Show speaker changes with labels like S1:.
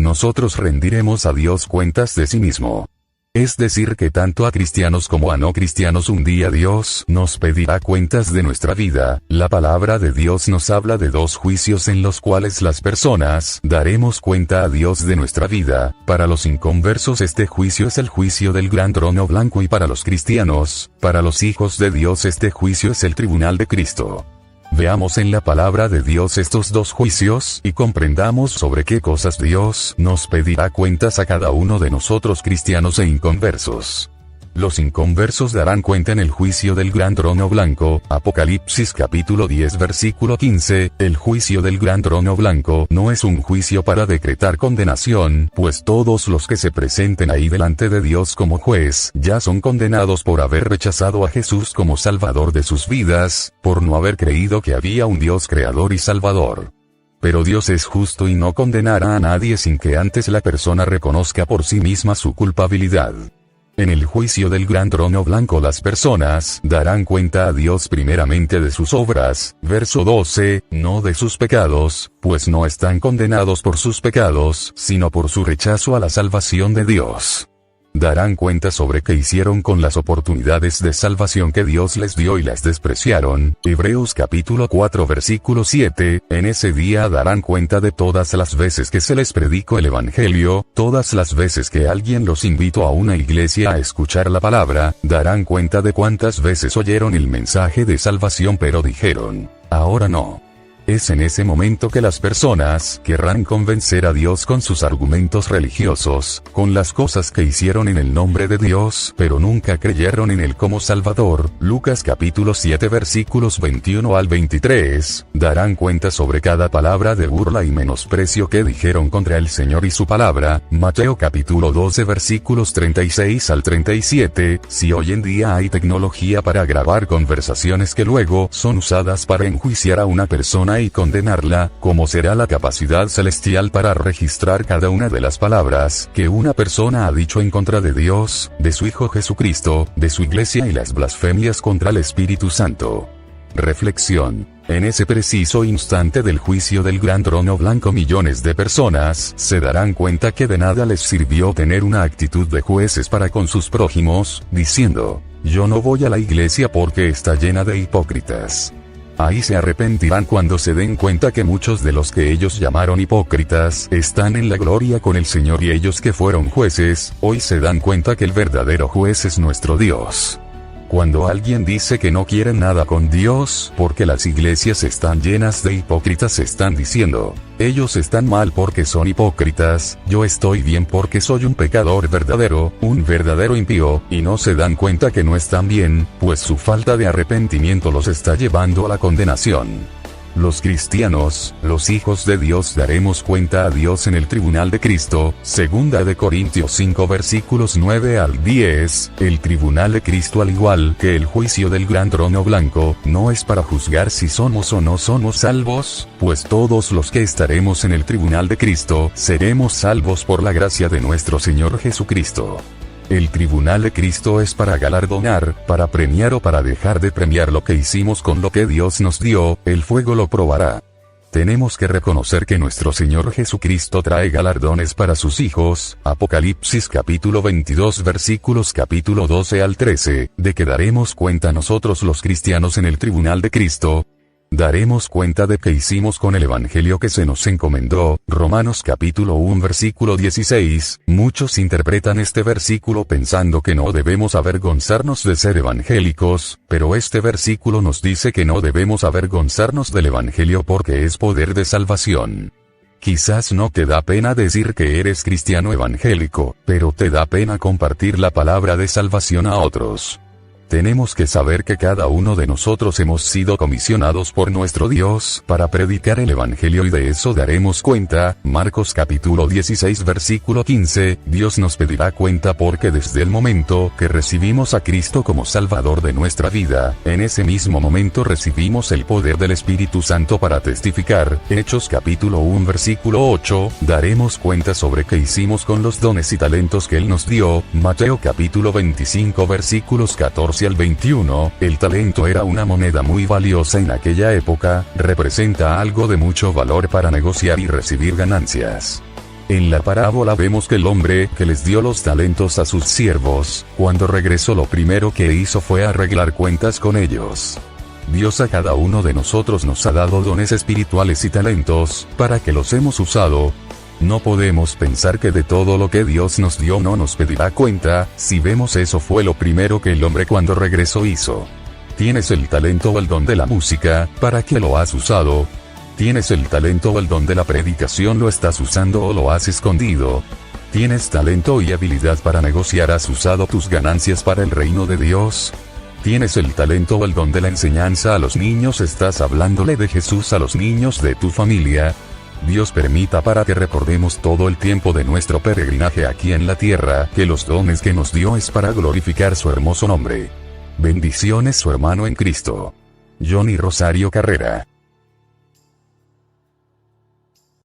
S1: nosotros rendiremos a Dios cuentas de sí mismo. Es decir que tanto a cristianos como a no cristianos un día Dios nos pedirá cuentas de nuestra vida. La palabra de Dios nos habla de dos juicios en los cuales las personas daremos cuenta a Dios de nuestra vida. Para los inconversos este juicio es el juicio del gran trono blanco y para los cristianos, para los hijos de Dios este juicio es el tribunal de Cristo. Veamos en la palabra de Dios estos dos juicios y comprendamos sobre qué cosas Dios nos pedirá cuentas a cada uno de nosotros cristianos e inconversos. Los inconversos darán cuenta en el juicio del gran trono blanco, Apocalipsis capítulo 10 versículo 15, el juicio del gran trono blanco no es un juicio para decretar condenación, pues todos los que se presenten ahí delante de Dios como juez, ya son condenados por haber rechazado a Jesús como Salvador de sus vidas, por no haber creído que había un Dios creador y Salvador. Pero Dios es justo y no condenará a nadie sin que antes la persona reconozca por sí misma su culpabilidad. En el juicio del gran trono blanco las personas darán cuenta a Dios primeramente de sus obras, verso 12, no de sus pecados, pues no están condenados por sus pecados, sino por su rechazo a la salvación de Dios. Darán cuenta sobre qué hicieron con las oportunidades de salvación que Dios les dio y las despreciaron. Hebreos capítulo 4 versículo 7, en ese día darán cuenta de todas las veces que se les predicó el evangelio, todas las veces que alguien los invitó a una iglesia a escuchar la palabra, darán cuenta de cuántas veces oyeron el mensaje de salvación pero dijeron, ahora no. Es en ese momento que las personas querrán convencer a Dios con sus argumentos religiosos, con las cosas que hicieron en el nombre de Dios, pero nunca creyeron en Él como Salvador. Lucas capítulo 7 versículos 21 al 23, darán cuenta sobre cada palabra de burla y menosprecio que dijeron contra el Señor y su palabra. Mateo capítulo 12 versículos 36 al 37, si hoy en día hay tecnología para grabar conversaciones que luego son usadas para enjuiciar a una persona y condenarla, ¿cómo será la capacidad celestial para registrar cada una de las palabras que una persona ha dicho en contra de Dios, de su Hijo Jesucristo, de su iglesia y las blasfemias contra el Espíritu Santo? Reflexión. En ese preciso instante del juicio del gran trono blanco millones de personas se darán cuenta que de nada les sirvió tener una actitud de jueces para con sus prójimos, diciendo, yo no voy a la iglesia porque está llena de hipócritas. Ahí se arrepentirán cuando se den cuenta que muchos de los que ellos llamaron hipócritas están en la gloria con el Señor y ellos que fueron jueces, hoy se dan cuenta que el verdadero juez es nuestro Dios. Cuando alguien dice que no quiere nada con Dios porque las iglesias están llenas de hipócritas están diciendo, ellos están mal porque son hipócritas, yo estoy bien porque soy un pecador verdadero, un verdadero impío, y no se dan cuenta que no están bien, pues su falta de arrepentimiento los está llevando a la condenación. Los cristianos, los hijos de Dios daremos cuenta a Dios en el tribunal de Cristo, 2 de Corintios 5 versículos 9 al 10, el tribunal de Cristo al igual que el juicio del gran trono blanco, no es para juzgar si somos o no somos salvos, pues todos los que estaremos en el tribunal de Cristo, seremos salvos por la gracia de nuestro Señor Jesucristo. El tribunal de Cristo es para galardonar, para premiar o para dejar de premiar lo que hicimos con lo que Dios nos dio, el fuego lo probará. Tenemos que reconocer que nuestro Señor Jesucristo trae galardones para sus hijos, Apocalipsis capítulo 22 versículos capítulo 12 al 13, de que daremos cuenta nosotros los cristianos en el tribunal de Cristo. Daremos cuenta de qué hicimos con el evangelio que se nos encomendó, Romanos capítulo 1 versículo 16, muchos interpretan este versículo pensando que no debemos avergonzarnos de ser evangélicos, pero este versículo nos dice que no debemos avergonzarnos del evangelio porque es poder de salvación. Quizás no te da pena decir que eres cristiano evangélico, pero te da pena compartir la palabra de salvación a otros. Tenemos que saber que cada uno de nosotros hemos sido comisionados por nuestro Dios para predicar el evangelio y de eso daremos cuenta. Marcos capítulo 16 versículo 15, Dios nos pedirá cuenta porque desde el momento que recibimos a Cristo como Salvador de nuestra vida, en ese mismo momento recibimos el poder del Espíritu Santo para testificar. Hechos capítulo 1 versículo 8, daremos cuenta sobre qué hicimos con los dones y talentos que Él nos dio. Mateo capítulo 25 versículos 14 al 21, el talento era una moneda muy valiosa en aquella época, representa algo de mucho valor para negociar y recibir ganancias. En la parábola vemos que el hombre que les dio los talentos a sus siervos, cuando regresó lo primero que hizo fue arreglar cuentas con ellos. Dios a cada uno de nosotros nos ha dado dones espirituales y talentos, para que los hemos usado. No podemos pensar que de todo lo que Dios nos dio no nos pedirá cuenta, si vemos eso fue lo primero que el hombre cuando regresó hizo. ¿Tienes el talento o el don de la música? ¿Para qué lo has usado? ¿Tienes el talento o el don de la predicación? ¿Lo estás usando o lo has escondido? ¿Tienes talento y habilidad para negociar? ¿Has usado tus ganancias para el reino de Dios? ¿Tienes el talento o el don de la enseñanza a los niños? ¿Estás hablándole de Jesús a los niños de tu familia? Dios permita para que recordemos todo el tiempo de nuestro peregrinaje aquí en la tierra, que los dones que nos dio es para glorificar su hermoso nombre. Bendiciones, su hermano en Cristo, Johnny Rosario Carrera.